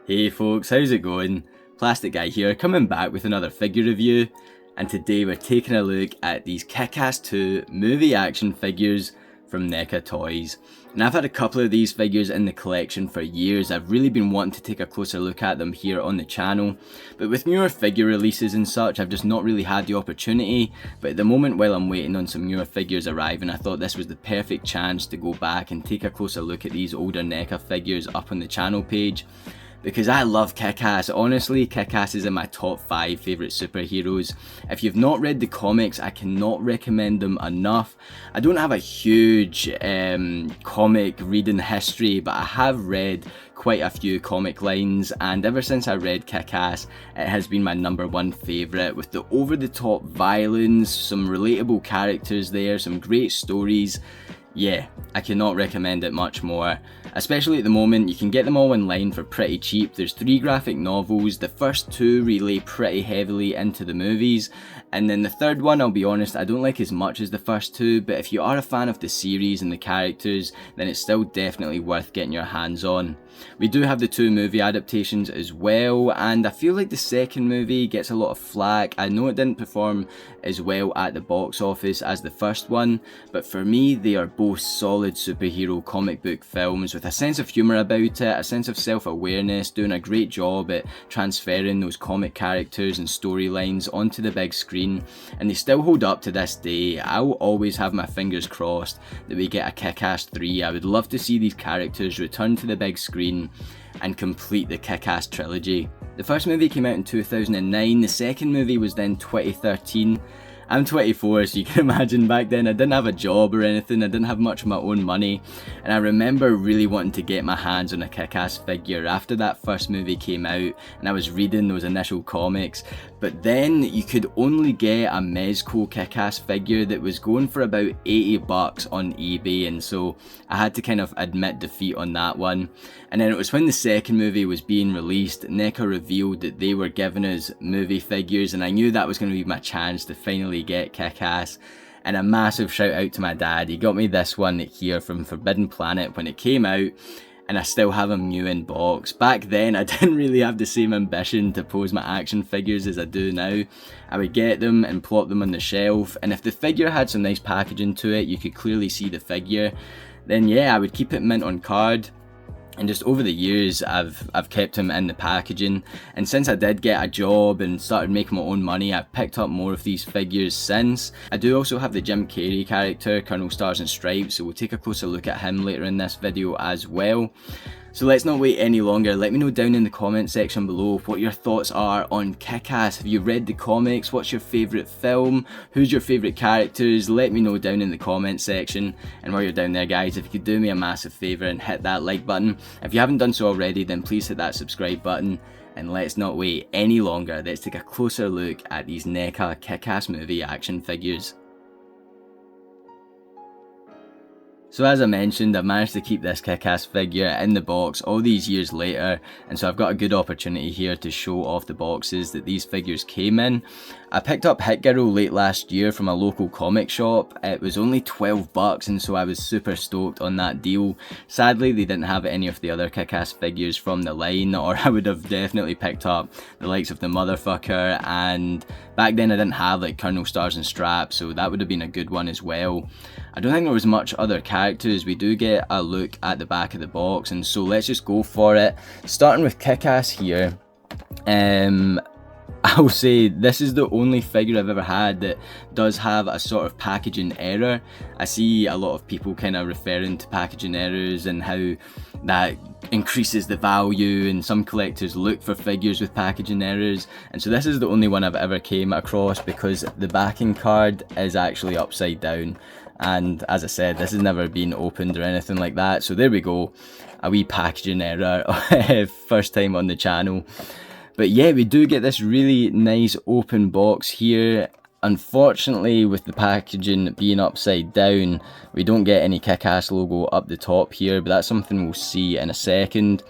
Hey folks, how's it going? Plastic Guy here, coming back with another figure review, and today we're taking a look at these Kick-Ass 2 movie action figures from NECA Toys. And I've had a couple of these figures in the collection for years. I've really been wanting to take a closer look at them here on the channel, but with newer figure releases and such, I've just not really had the opportunity. But at the moment, while I'm waiting on some newer figures arriving, I thought this was the perfect chance to go back and take a closer look at these older NECA figures up on the channel page. Because I love Kick-Ass. Honestly, Kick-Ass is in my top 5 favourite superheroes. If you've not read the comics, I cannot recommend them enough. I don't have a huge comic reading history, but I have read quite a few comic lines, and ever since I read Kick-Ass, it has been my #1 favourite, with the over-the-top violence, some relatable characters there, some great stories. Yeah, I cannot recommend it much more. Especially at the moment, you can get them all online for pretty cheap. There's 3 graphic novels, the first 2 relay pretty heavily into the movies, and then the third one, I'll be honest, I don't like as much as the first 2, but if you are a fan of the series and the characters, then it's still definitely worth getting your hands on. We do have the 2 movie adaptations as well, and I feel like the second movie gets a lot of flack. I know it didn't perform as well at the box office as the first one, but for me they are both solid superhero comic book films with a sense of humour about it, a sense of self-awareness, doing a great job at transferring those comic characters and storylines onto the big screen, and they still hold up to this day. I will always have my fingers crossed that we get a Kick-Ass 3. I would love to see these characters return to the big screen and complete the Kick-Ass trilogy. The first movie came out in 2009, the second movie was then 2013. I'm 24, so you can imagine back then I didn't have a job or anything, I didn't have much of my own money, and I remember really wanting to get my hands on a Kick-Ass figure after that first movie came out and I was reading those initial comics. But then you could only get a Mezco Kick-Ass figure that was going for about 80 bucks on eBay, and so I had to kind of admit defeat on that one. And then it was when the second movie was being released, NECA revealed that they were giving us movie figures, and I knew that was going to be my chance to finally get Kick-Ass. And a massive shout out to my dad. He got me this one here from Forbidden Planet when it came out, and I still have them new in box. Back then I didn't really have the same ambition to pose my action figures as I do now. I would get them and plop them on the shelf, and if the figure had some nice packaging to it, you could clearly see the figure, then yeah, I would keep it mint on card. And just over the years, I've kept him in the packaging, and since I did get a job and started making my own money, I've picked up more of these figures since. I do also have the Jim Carrey character, Colonel Stars and Stripes, so we'll take a closer look at him later in this video as well. So let's not wait any longer. Let me know down in the comment section below what your thoughts are on Kick-Ass. Have you read the comics? What's your favourite film? Who's your favourite characters? Let me know down in the comment section. And while you're down there, guys, if you could do me a massive favour and hit that like button. If you haven't done so already, then please hit that subscribe button. And let's not wait any longer. Let's take a closer look at these NECA Kick-Ass movie action figures. So as I mentioned, I've managed to keep this Kick-Ass figure in the box all these years later, and so I've got a good opportunity here to show off the boxes that these figures came in. I picked up Hit Girl late last year from a local comic shop. It was only 12 bucks, and so I was super stoked on that deal. Sadly, they didn't have any of the other Kick-Ass figures from the line, or I would have definitely picked up the likes of the Motherfucker, and back then I didn't have like Colonel Stars and Straps, so that would have been a good one as well. I don't think there was much other characters. We do get a look at the back of the box, and so let's just go for it. Starting with Kick-Ass here, I'll say this is the only figure I've ever had that does have a sort of packaging error. I see a lot of people kind of referring to packaging errors and how that increases the value, and some collectors look for figures with packaging errors, and so this is the only one I've ever came across because the backing card is actually upside down. And as I said, this has never been opened or anything like that, so there we go, a wee packaging error. First time on the channel. But yeah, we do get this really nice open box here. Unfortunately, with the packaging being upside down, we don't get any Kick-Ass logo up the top here, but that's something we'll see in a second.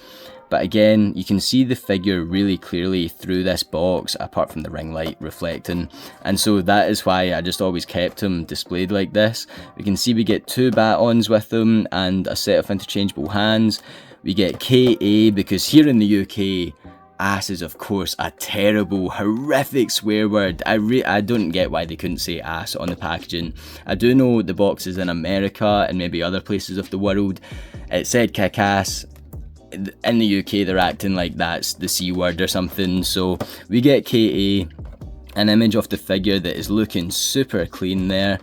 But again, you can see the figure really clearly through this box, apart from the ring light reflecting, and so that is why I just always kept him displayed like this. We can see we get 2 batons with them and a set of interchangeable hands. We get KA because here in the UK, ass is of course a terrible, horrific swear word. I don't get why they couldn't say ass on the packaging. I do know the boxes in America and maybe other places of the world, it said Kick-Ass. In the UK they're acting like that's the C word or something. So we get KA, an image of the figure that is looking super clean there.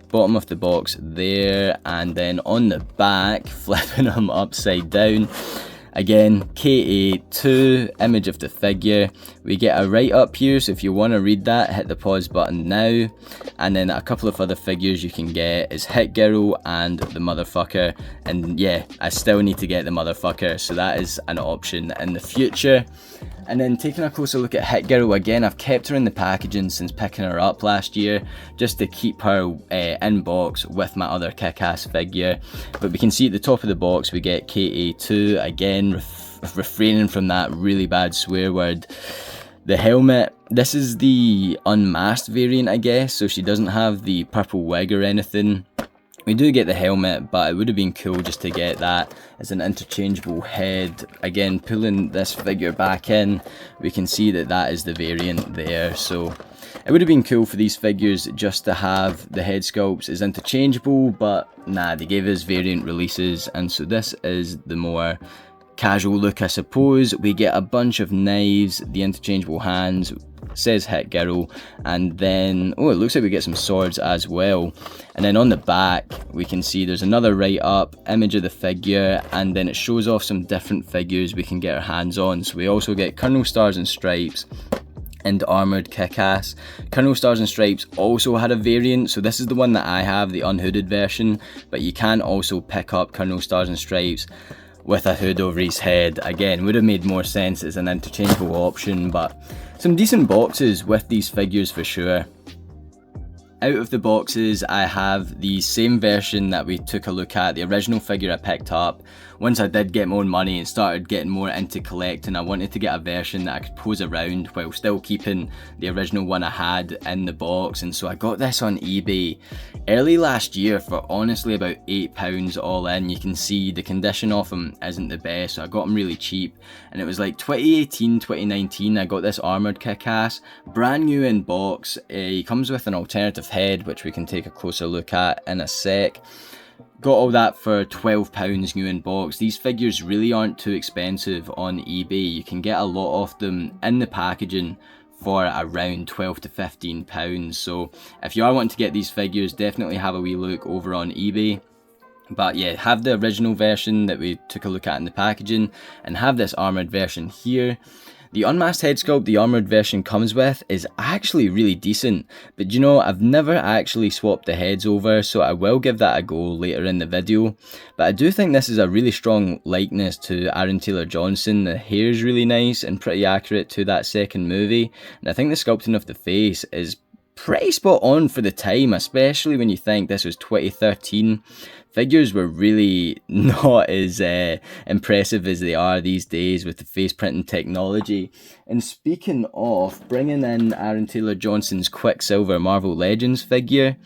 Bottom of the box there, and then on the back, flipping them upside down. Again, KA2, image of the figure. We get a write up here, so if you want to read that, hit the pause button now. And then a couple of other figures you can get is Hit Girl and the Motherfucker. And yeah, I still need to get the Motherfucker, so that is an option in the future. And then taking a closer look at Hit Girl, again, I've kept her in the packaging since picking her up last year, just to keep her in box with my other Kick-Ass figure. But we can see at the top of the box we get KA2, again, refraining from that really bad swear word. The helmet, this is the unmasked variant, I guess, so she doesn't have the purple wig or anything. We do get the helmet, but it would have been cool just to get that as an interchangeable head. Again, pulling this figure back in, we can see that that is the variant there. So it would have been cool for these figures just to have the head sculpts as interchangeable, but nah, they gave us variant releases, and so this is the more casual look, I suppose. We get a bunch of knives, the interchangeable hands, says Hit Girl, and then, oh, it looks like we get some swords as well. And then on the back we can see there's another write up, image of the figure, and then it shows off some different figures we can get our hands on. So we also get Colonel Stars and Stripes and Armoured Kick-Ass. Colonel Stars and Stripes also had a variant, so this is the one that I have, the unhooded version, but you can also pick up Colonel Stars and Stripes with a hood over his head. Again, would have made more sense as an interchangeable option, but some decent boxes with these figures for sure. Out of the boxes, I have the same version that we took a look at, the original figure I picked up. Once I did get more money and started getting more into collecting, I wanted to get a version that I could pose around while still keeping the original one I had in the box, and so I got this on eBay early last year for honestly about £8 all in. You can see the condition of them isn't the best, so I got them really cheap, and it was like 2018, 2019 I got this Armoured Kick-Ass, brand new in box. He comes with an alternative head, which we can take a closer look at in a sec. Got all that for £12 new in box. These figures really aren't too expensive on eBay. You can get a lot of them in the packaging for around £12 to £15. So if you are wanting to get these figures, definitely have a wee look over on eBay. But yeah, have the original version that we took a look at in the packaging, and have this armoured version here. The unmasked head sculpt the armoured version comes with is actually really decent, but you know, I've never actually swapped the heads over, so I will give that a go later in the video. But I do think this is a really strong likeness to Aaron Taylor Johnson. The hair is really nice and pretty accurate to that second movie, and I think the sculpting of the face is pretty spot on for the time, especially when you think this was 2013. Figures were really not as impressive as they are these days with the face printing technology. And speaking of bringing in Aaron Taylor Johnson's Quicksilver Marvel Legends figure,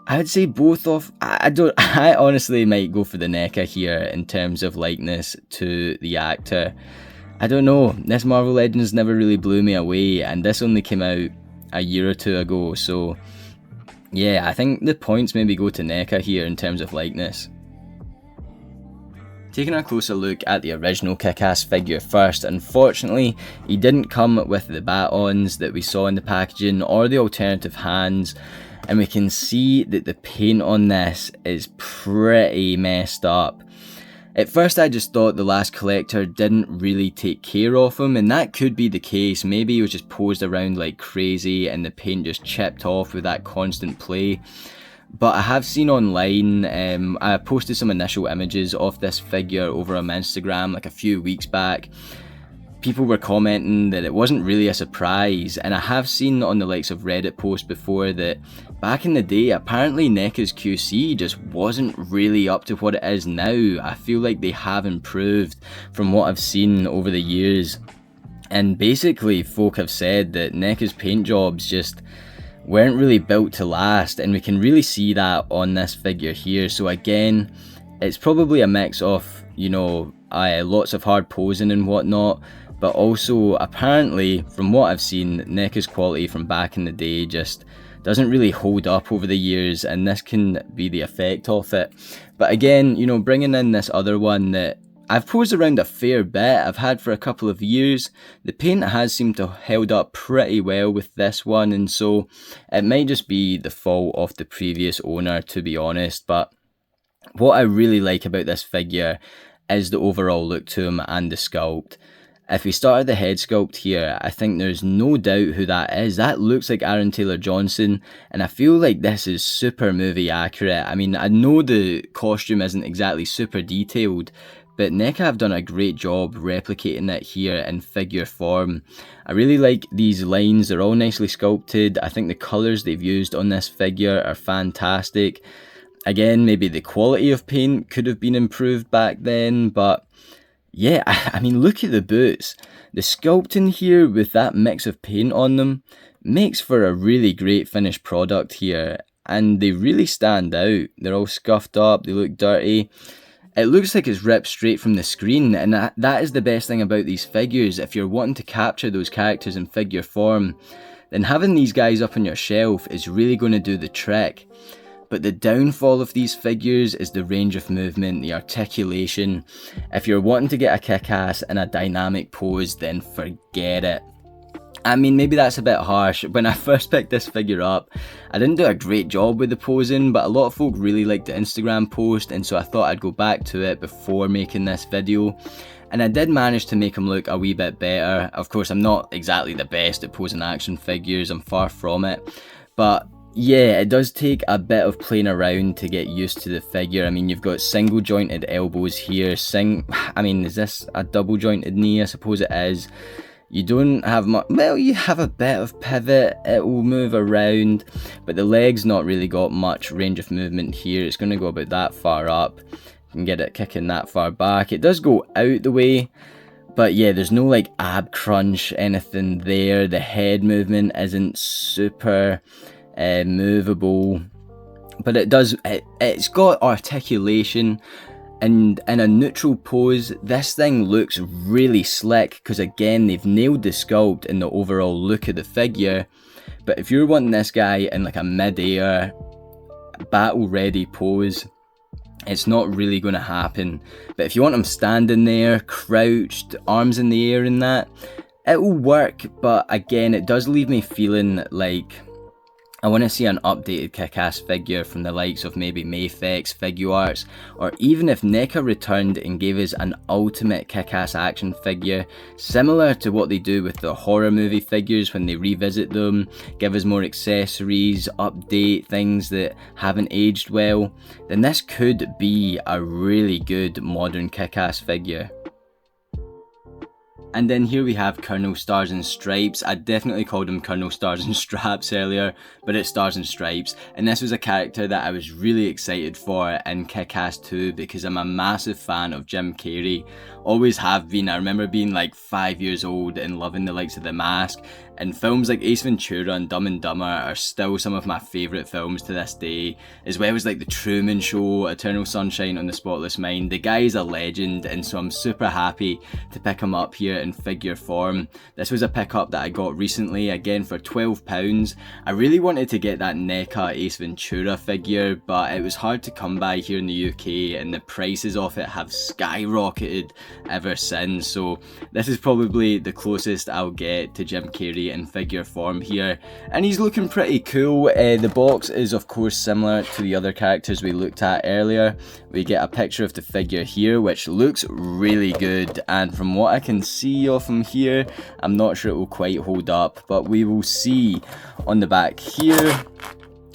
I would say both of, I honestly might go for the NECA here in terms of likeness to the actor. I don't know, this Marvel Legends never really blew me away, and this only came out a year or two ago, so yeah, I think the points maybe go to NECA here in terms of likeness. Taking a closer look at the original Kick-Ass figure first, unfortunately he didn't come with the batons that we saw in the packaging or the alternative hands, and we can see that the paint on this is pretty messed up. At first I just thought the last collector didn't really take care of him, and that could be the case. Maybe he was just posed around like crazy and the paint just chipped off with that constant play. But I have seen online, I posted some initial images of this figure over on Instagram like a few weeks back. People were commenting that it wasn't really a surprise, and I have seen on the likes of Reddit posts before that back in the day apparently NECA's QC just wasn't really up to what it is now. I feel like they have improved from what I've seen over the years, and basically folk have said that NECA's paint jobs just weren't really built to last, and we can really see that on this figure here. So again, it's probably a mix of, you know, lots of hard posing and whatnot, but also apparently from what I've seen, NECA's quality from back in the day just doesn't really hold up over the years, and this can be the effect of it. But again, you know, bringing in this other one that I've posed around a fair bit, I've had for a couple of years, the paint has seemed to have held up pretty well with this one, and so it might just be the fault of the previous owner, to be honest. But what I really like about this figure is the overall look to him and the sculpt. If we start at the head sculpt here, I think there's no doubt who that is. That looks like Aaron Taylor-Johnson, and I feel like this is super movie accurate. I mean, I know the costume isn't exactly super detailed, but NECA have done a great job replicating it here in figure form. I really like these lines, they're all nicely sculpted. I think the colours they've used on this figure are fantastic. Again, maybe the quality of paint could have been improved back then, but yeah, I mean, look at the boots. The sculpting here with that mix of paint on them makes for a really great finished product here, and they really stand out. They're all scuffed up, they look dirty. It looks like it's ripped straight from the screen, and that is the best thing about these figures. If you're wanting to capture those characters in figure form, then having these guys up on your shelf is really going to do the trick. But the downfall of these figures is the range of movement, the articulation. If you're wanting to get a kick-ass in a dynamic pose, then forget it. I mean, maybe that's a bit harsh. When I first picked this figure up, I didn't do a great job with the posing, but a lot of folk really liked the Instagram post, and so I thought I'd go back to it before making this video. And I did manage to make him look a wee bit better. Of course, I'm not exactly the best at posing action figures, I'm far from it. But yeah, it does take a bit of playing around to get used to the figure. I mean, you've got single jointed elbows here. I mean, is this a double jointed knee? I suppose it is. You don't have much, well, you have a bit of pivot, it will move around, but the leg's not really got much range of movement here. It's going to go about that far up. You can get it kicking that far back. It does go out the way, but yeah, there's no like ab crunch, anything there. The head movement isn't super movable, but it's got articulation. And in a neutral pose, this thing looks really slick because again, they've nailed the sculpt and the overall look of the figure. But if you're wanting this guy in like a mid-air, battle-ready pose, it's not really going to happen. But if you want him standing there, crouched, arms in the air and that, it will work. But again, it does leave me feeling like I want to see an updated Kick-Ass figure from the likes of maybe Mayfix, Figuarts, or even if NECA returned and gave us an ultimate Kick-Ass action figure, similar to what they do with the horror movie figures when they revisit them, give us more accessories, update things that haven't aged well, then this could be a really good modern Kick-Ass figure. And then here we have Colonel Stars and Stripes. I definitely called him Colonel Stars and Straps earlier, but it's Stars and Stripes. And this was a character that I was really excited for in Kick-Ass 2 because I'm a massive fan of Jim Carrey. Always have been. I remember being like 5 years old and loving the likes of The Mask. And films like Ace Ventura and Dumb and Dumber are still some of my favourite films to this day, as well as like The Truman Show, Eternal Sunshine on the Spotless Mind. The guy is a legend, and so I'm super happy to pick him up here in figure form. This was a pickup that I got recently, again for £12. I really wanted to get that NECA Ace Ventura figure, but it was hard to come by here in the UK, and the prices of it have skyrocketed ever since, so this is probably the closest I'll get to Jim Carrey in figure form here, and he's looking pretty cool. The box is of course similar to the other characters we looked at earlier. We get a picture of the figure here, which looks really good, and from what I can see of him here, I'm not sure it will quite hold up, but we will see. On the back here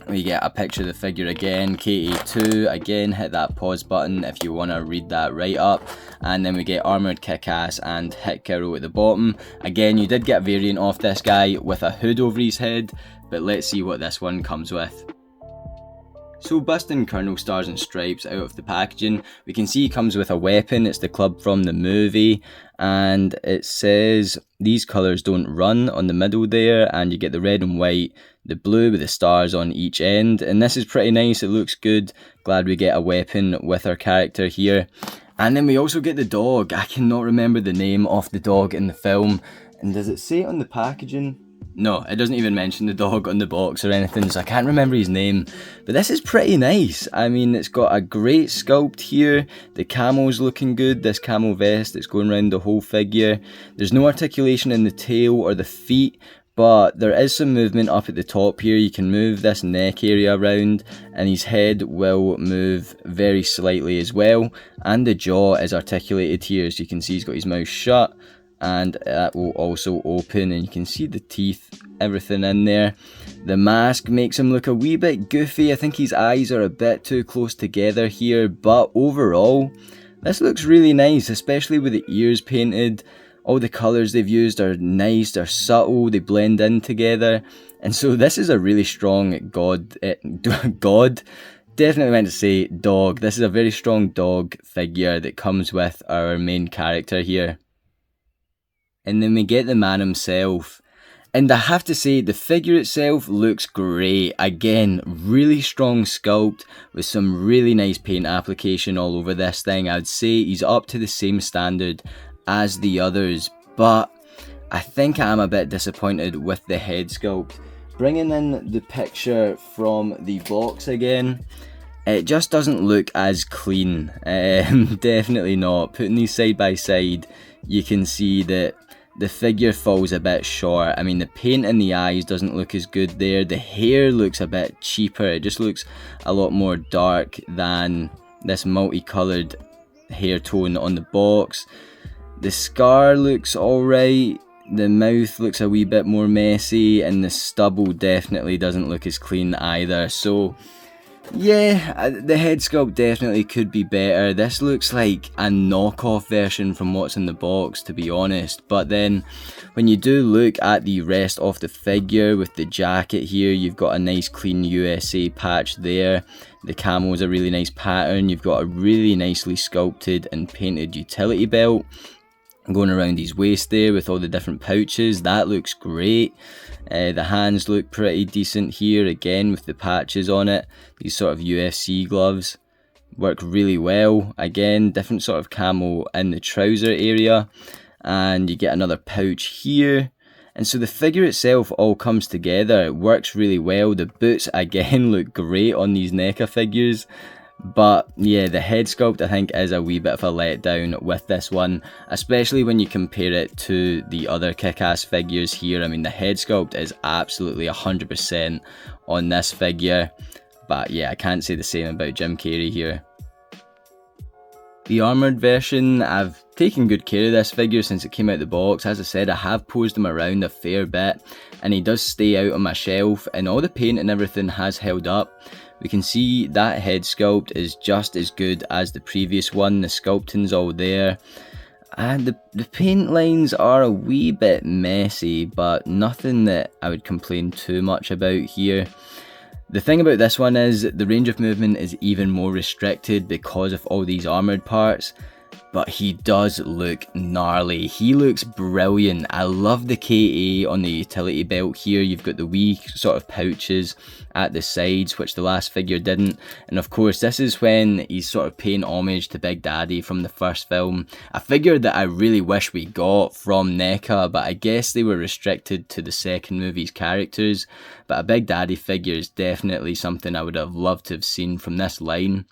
we get a picture of the figure again, KA2, again hit that pause button if you want to read that right up, and then we get Armoured Kick-Ass and Hit Kiro at the bottom. Again, you did get a variant of this guy with a hood over his head, but let's see what this one comes with. So busting Colonel Stars and Stripes out of the packaging, we can see he comes with a weapon. It's the club from the movie, and it says these colours don't run on the middle there, and you get the red and white, the blue with the stars on each end, and this is pretty nice. It looks good. Glad we get a weapon with our character here. And then we also get the dog. I cannot remember the name of the dog in the film, and does it say it on the packaging? No, it doesn't even mention the dog on the box or anything, so I can't remember his name. But this is pretty nice. I mean, it's got a great sculpt here. The camo's looking good, this camo vest that's going around the whole figure. There's no articulation in the tail or the feet, but there is some movement up at the top here. You can move this neck area around, and his head will move very slightly as well. And the jaw is articulated here, so you can see he's got his mouth shut, and that will also open, and you can see the teeth, everything in there. The mask makes him look a wee bit goofy. I think his eyes are a bit too close together here, but overall this looks really nice, especially with the ears painted. All the colours they've used are nice, they're subtle, they blend in together, and so this is a really strong definitely meant to say dog. This is a very strong dog figure that comes with our main character here. And then we get the man himself, and I have to say the figure itself looks great. Again, really strong sculpt with some really nice paint application all over this thing. I'd say he's up to the same standard as the others, but I think I'm a bit disappointed with the head sculpt. Bringing in the picture from the box again, it just doesn't look as clean. Definitely not. Putting these side by side, you can see that the figure falls a bit short. I mean, the paint in the eyes doesn't look as good there. The hair looks a bit cheaper. It just looks a lot more dark than this multicoloured hair tone on the box. The scar looks alright. The mouth looks a wee bit more messy, and the stubble definitely doesn't look as clean either. So yeah, the head sculpt definitely could be better. This looks like a knockoff version from what's in the box, to be honest. But then when you do look at the rest of the figure with the jacket here, you've got a nice clean USA patch there. The camo is a really nice pattern. You've got a really nicely sculpted and painted utility belt going around his waist there with all the different pouches. That looks great. The hands look pretty decent here, again with the patches on it. These sort of UFC gloves work really well. Again, different sort of camo in the trouser area, and you get another pouch here. And so the figure itself all comes together. It works really well. The boots again look great on these NECA figures. But yeah, the head sculpt I think is a wee bit of a letdown with this one, especially when you compare it to the other Kick-Ass figures here. I mean, the head sculpt is absolutely 100% on this figure, but yeah, I can't say the same about Jim Carrey here. The armoured version, I've taken good care of this figure since it came out the box. As I said, I have posed him around a fair bit, and he does stay out on my shelf, and all the paint and everything has held up. We can see that head sculpt is just as good as the previous one. The sculpting's all there. And the paint lines are a wee bit messy, but nothing that I would complain too much about here. The thing about this one is the range of movement is even more restricted because of all these armoured parts. But he does look gnarly. He looks brilliant. I love the KA on the utility belt here. You've got the wee sort of pouches at the sides, which the last figure didn't. And of course, this is when he's sort of paying homage to Big Daddy from the first film. A figure that I really wish we got from NECA, but I guess they were restricted to the second movie's characters. But a Big Daddy figure is definitely something I would have loved to have seen from this line.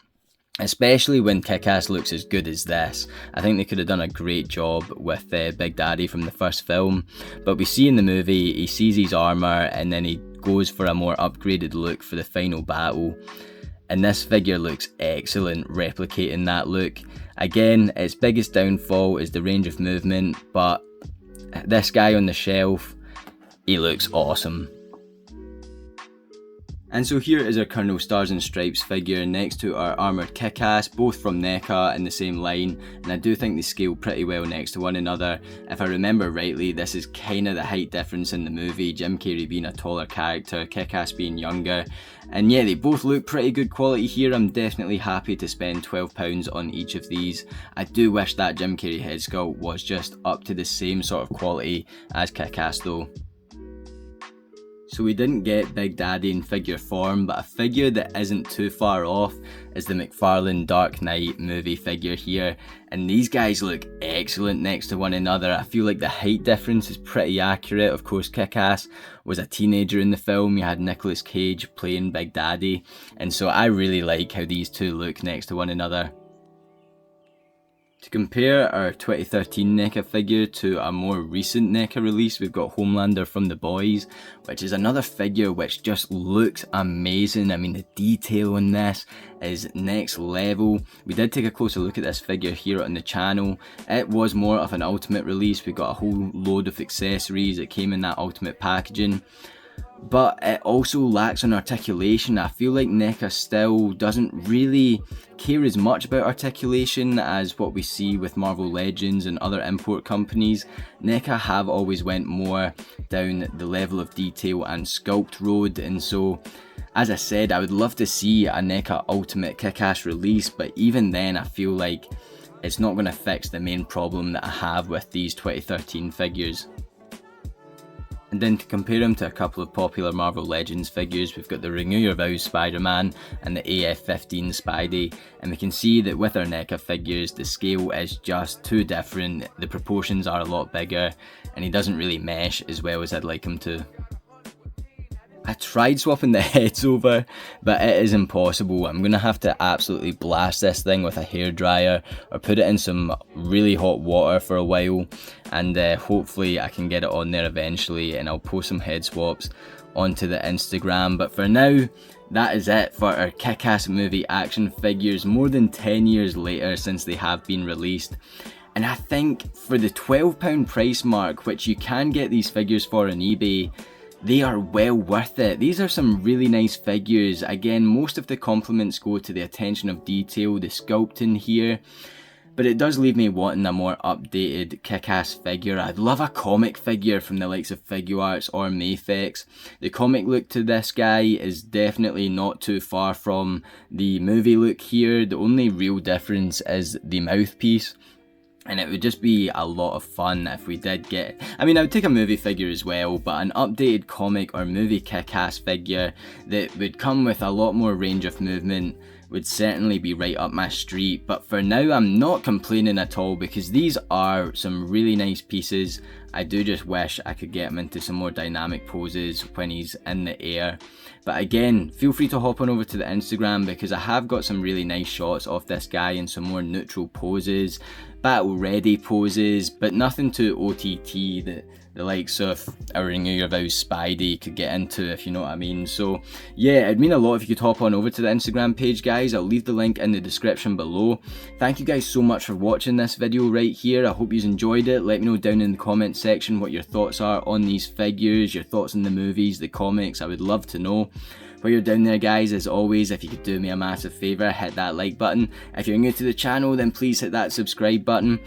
Especially when Kick-Ass looks as good as this. I think they could have done a great job with Big Daddy from the first film. But we see in the movie, he sees his armour and then he goes for a more upgraded look for the final battle. And this figure looks excellent, replicating that look. Again, its biggest downfall is the range of movement, but this guy on the shelf, he looks awesome. And so here is our Colonel Stars and Stripes figure next to our Armoured Kick-Ass, both from NECA in the same line, and I do think they scale pretty well next to one another. If I remember rightly, this is kinda the height difference in the movie, Jim Carrey being a taller character, Kick-Ass being younger. And yeah, they both look pretty good quality here. I'm definitely happy to spend £12 on each of these. I do wish that Jim Carrey head sculpt was just up to the same sort of quality as Kick-Ass though. So we didn't get Big Daddy in figure form, but a figure that isn't too far off is the McFarlane Dark Knight movie figure here, and these guys look excellent next to one another. I feel like the height difference is pretty accurate. Of course, Kick-Ass was a teenager in the film, you had Nicolas Cage playing Big Daddy, and so I really like how these two look next to one another. To compare our 2013 NECA figure to a more recent NECA release, we've got Homelander from The Boys, which is another figure which just looks amazing. I mean, the detail in this is next level. We did take a closer look at this figure here on the channel. It was more of an Ultimate release. We got a whole load of accessories that came in that Ultimate packaging, but it also lacks on articulation. I feel like NECA still doesn't really care as much about articulation as what we see with Marvel Legends and other import companies. NECA have always went more down the level of detail and sculpt road, and so as I said, I would love to see a NECA Ultimate Kick-Ass release, but even then I feel like it's not going to fix the main problem that I have with these 2013 figures. And then to compare them to a couple of popular Marvel Legends figures, we've got the Renew Your Vows Spider-Man and the AF-15 Spidey, and we can see that with our NECA figures the scale is just too different, the proportions are a lot bigger, and he doesn't really mesh as well as I'd like him to. I tried swapping the heads over, but it is impossible. I'm going to have to absolutely blast this thing with a hairdryer or put it in some really hot water for a while, and hopefully I can get it on there eventually, and I'll post some head swaps onto the Instagram. But for now, that is it for our Kick-Ass movie action figures, more than 10 years later since they have been released. And I think for the £12 price mark, which you can get these figures for on eBay, they are well worth it. These are some really nice figures. Again, most of the compliments go to the attention of detail, the sculpting here, but it does leave me wanting a more updated Kick-Ass figure. I'd love a comic figure from the likes of Figuarts or Mayfix. The comic look to this guy is definitely not too far from the movie look here. The only real difference is the mouthpiece. And it would just be a lot of fun if we did get, I mean, I would take a movie figure as well, but an updated comic or movie Kick-Ass figure that would come with a lot more range of movement would certainly be right up my street. But for now, I'm not complaining at all because these are some really nice pieces. I do just wish I could get him into some more dynamic poses when he's in the air. But again, feel free to hop on over to the Instagram because I have got some really nice shots of this guy in some more neutral poses, battle ready poses, but nothing too OTT that the likes of our Renew Your Vows Spidey could get into, if you know what I mean. So yeah, it'd mean a lot if you could hop on over to the Instagram page, guys. I'll leave the link in the description below. Thank you guys so much for watching this video right here. I hope you enjoyed it. Let me know down in the comment section what your thoughts are on these figures, your thoughts on the movies, the comics. I would love to know. While you're down there, guys, as always, if you could do me a massive favour, hit that like button. If you're new to the channel, then please hit that subscribe button.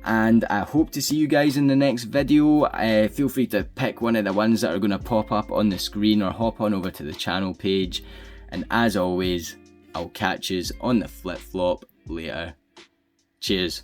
And I hope to see you guys in the next video. Feel free to pick one of the ones that are going to pop up on the screen or hop on over to the channel page. And as always, I'll catch yous on the flip-flop later. Cheers.